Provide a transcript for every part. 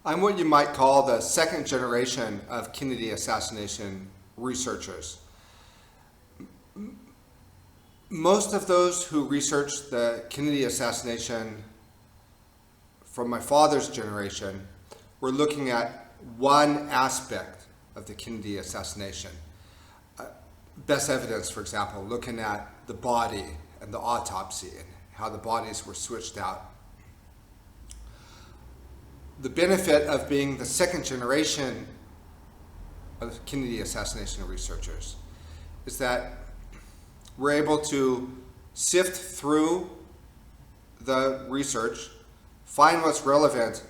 I'm what you might call the second generation of Kennedy assassination researchers. Most of those who researched the Kennedy assassination from my father's generation were looking at one aspect of the Kennedy assassination. Best evidence, for example, looking at the body and the autopsy and how the bodies were switched out. The benefit of being the second generation of Kennedy assassination researchers is that we're able to sift through the research, find what's relevant,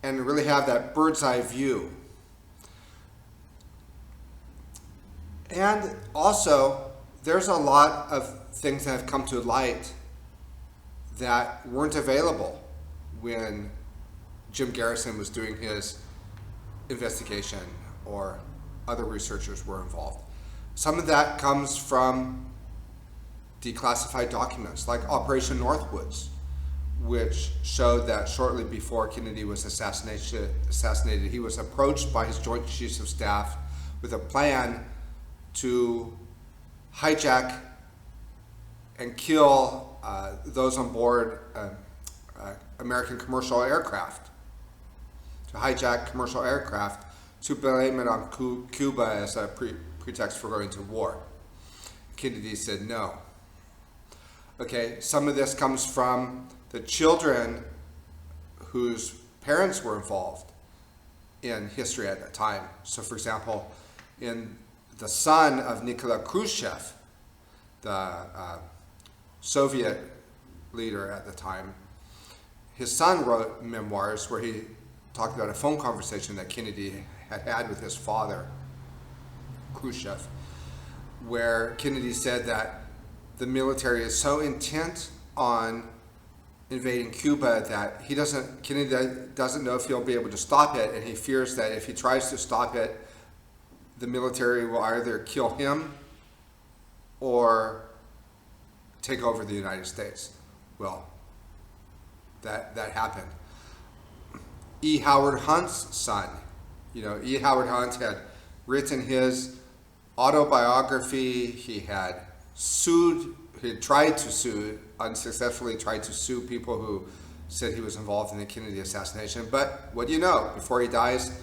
and really have that bird's eye view. And also, there's a lot of things that have come to light that weren't available when Jim Garrison was doing his investigation or other researchers were involved. Some of that comes from declassified documents like Operation Northwoods, which showed that shortly before Kennedy was assassinated, he was approached by his Joint Chiefs of Staff with a plan to hijack and kill those on board American commercial aircraft, to hijack commercial aircraft to blame it on Cuba as a pretext for going to war. Kennedy said no. Okay, some of this comes from the children whose parents were involved in history at that time. So for example, in the son of Nikita Khrushchev, the Soviet leader at the time, his son wrote memoirs where he talked about a phone conversation that Kennedy had with his father, Khrushchev, where Kennedy said that the military is so intent on invading Cuba that Kennedy doesn't know if he'll be able to stop it, and he fears that if he tries to stop it, the military will either kill him or take over the United States. Well, that happened. E. Howard Hunt's son, E. Howard Hunt had written his autobiography. He had unsuccessfully tried to sue people who said he was involved in the Kennedy assassination. But what do you know? Before he dies,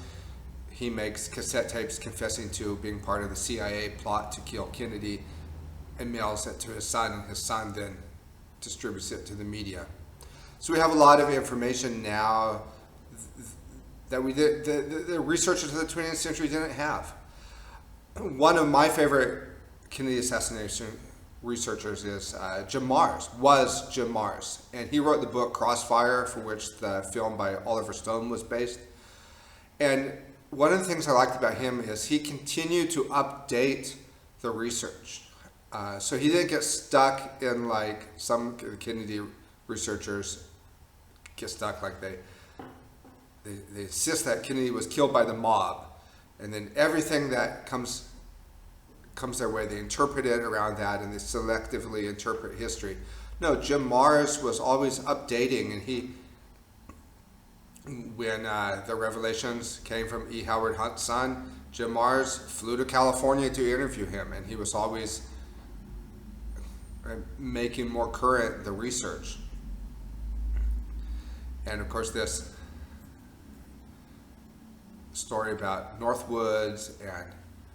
he makes cassette tapes confessing to being part of the CIA plot to kill Kennedy and mails it to his son, and his son then distributes it to the media. So we have a lot of information now that the researchers of the 20th century didn't have. One of my favorite Kennedy assassination researchers is Jim Marrs, and he wrote the book Crossfire, for which the film by Oliver Stone was based. And one of the things I liked about him is he continued to update the research. So he didn't get stuck in like some Kennedy researchers get stuck, like they insist that Kennedy was killed by the mob, and then everything that comes their way, they interpret it around that, and they selectively interpret history. No, Jim Marrs was always updating, and when the revelations came from E. Howard Hunt's son, Jim Marrs flew to California to interview him, and he was always making more current the research. And of course, this story about Northwoods and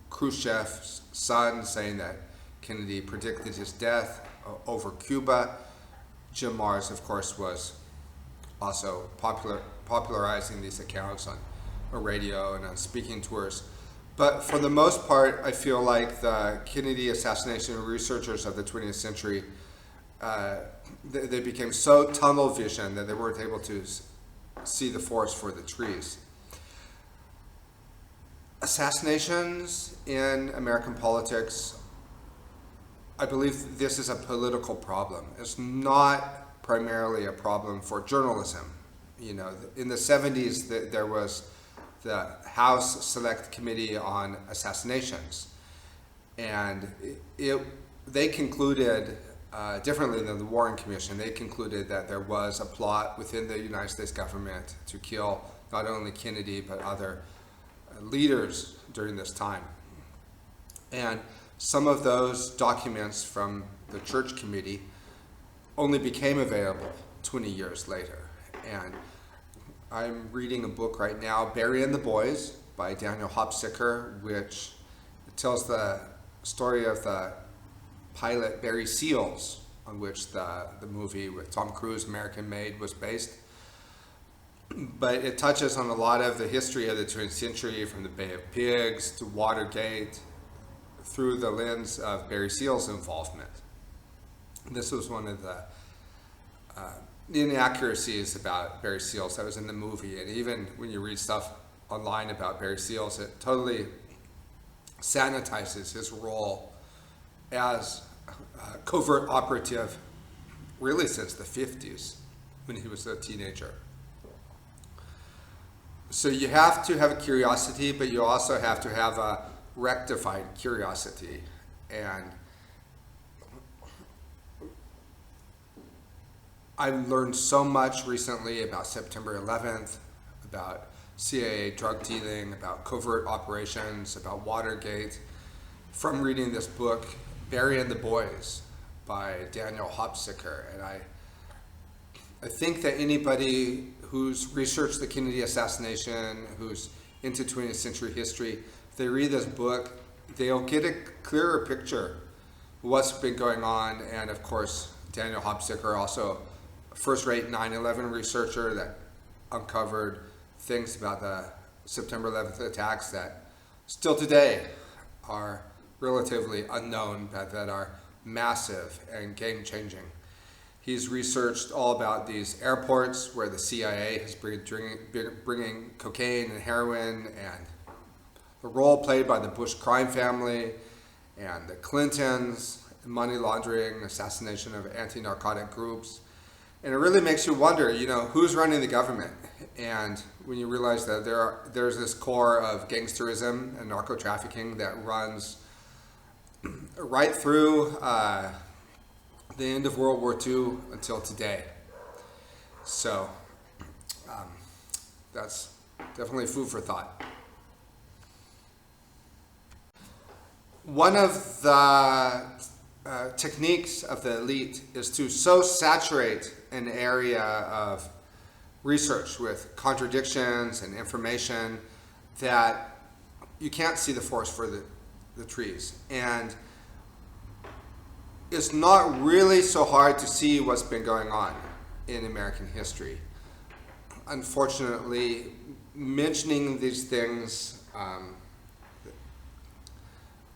Khrushchev's son saying that Kennedy predicted his death over Cuba. Jim Marrs, of course, was also popularizing these accounts on radio and on speaking tours. But for the most part, I feel like the Kennedy assassination researchers of the 20th century, they became so tunnel vision that they weren't able to see the forest for the trees. Assassinations in American politics, I believe this is a political problem. It's not primarily a problem for journalism. In the 70s, there was the House Select Committee on Assassinations, and they concluded differently than the Warren Commission. They concluded that there was a plot within the United States government to kill not only Kennedy but other leaders during this time. And some of those documents from the Church Committee only became available 20 years later. And I'm reading a book right now, Barry and the Boys, by Daniel Hopsicker, which tells the story of the pilot Barry Seals, on which the movie with Tom Cruise, American Made, was based. But it touches on a lot of the history of the 20th century, from the Bay of Pigs to Watergate, through the lens of Barry Seals' involvement. This was one of the inaccuracies about Barry Seals that was in the movie, and even when you read stuff online about Barry Seals, it totally sanitizes his role as a covert operative really since the 50s when he was a teenager. So you have to have a curiosity, but you also have to have a rectified curiosity. And I've learned so much recently about September 11th, about CIA drug dealing, about covert operations, about Watergate, from reading this book, Barry and the Boys, by Daniel Hopsicker. And I think that anybody who's researched the Kennedy assassination, who's into 20th century history, if they read this book, they'll get a clearer picture of what's been going on. And of course, Daniel Hopsicker, also a first-rate 9/11 researcher that uncovered things about the September 11th attacks that still today are relatively unknown, but that are massive and game-changing. He's researched all about these airports where the CIA has been bringing cocaine and heroin, and the role played by the Bush crime family and the Clintons, money laundering, assassination of anti-narcotic groups. And it really makes you wonder, who's running the government? And when you realize that there's this core of gangsterism and narco-trafficking that runs right through the end of World War II until today. So that's definitely food for thought. One of the techniques of the elite is to so saturate an area of research with contradictions and information that you can't see the forest for the trees. And it's not really so hard to see what's been going on in American history. Unfortunately, mentioning these things,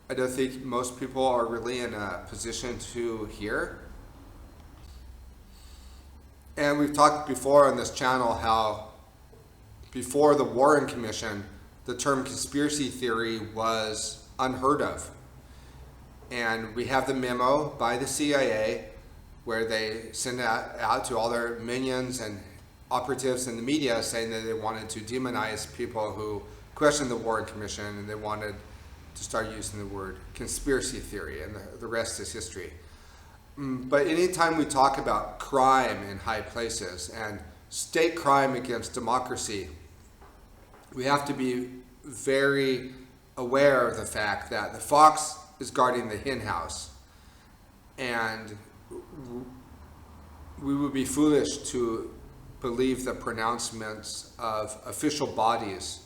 I don't think most people are really in a position to hear. And we've talked before on this channel how before the Warren Commission, the term conspiracy theory was unheard of. And we have the memo by the CIA where they send out to all their minions and operatives in the media saying that they wanted to demonize people who questioned the Warren Commission, and they wanted to start using the word conspiracy theory, and the rest is history. But anytime we talk about crime in high places and state crime against democracy, we have to be very aware of the fact that the fox is guarding the hen house, and we would be foolish to believe the pronouncements of official bodies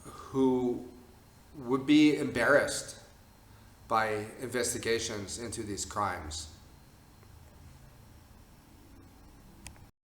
who would be embarrassed by investigations into these crimes.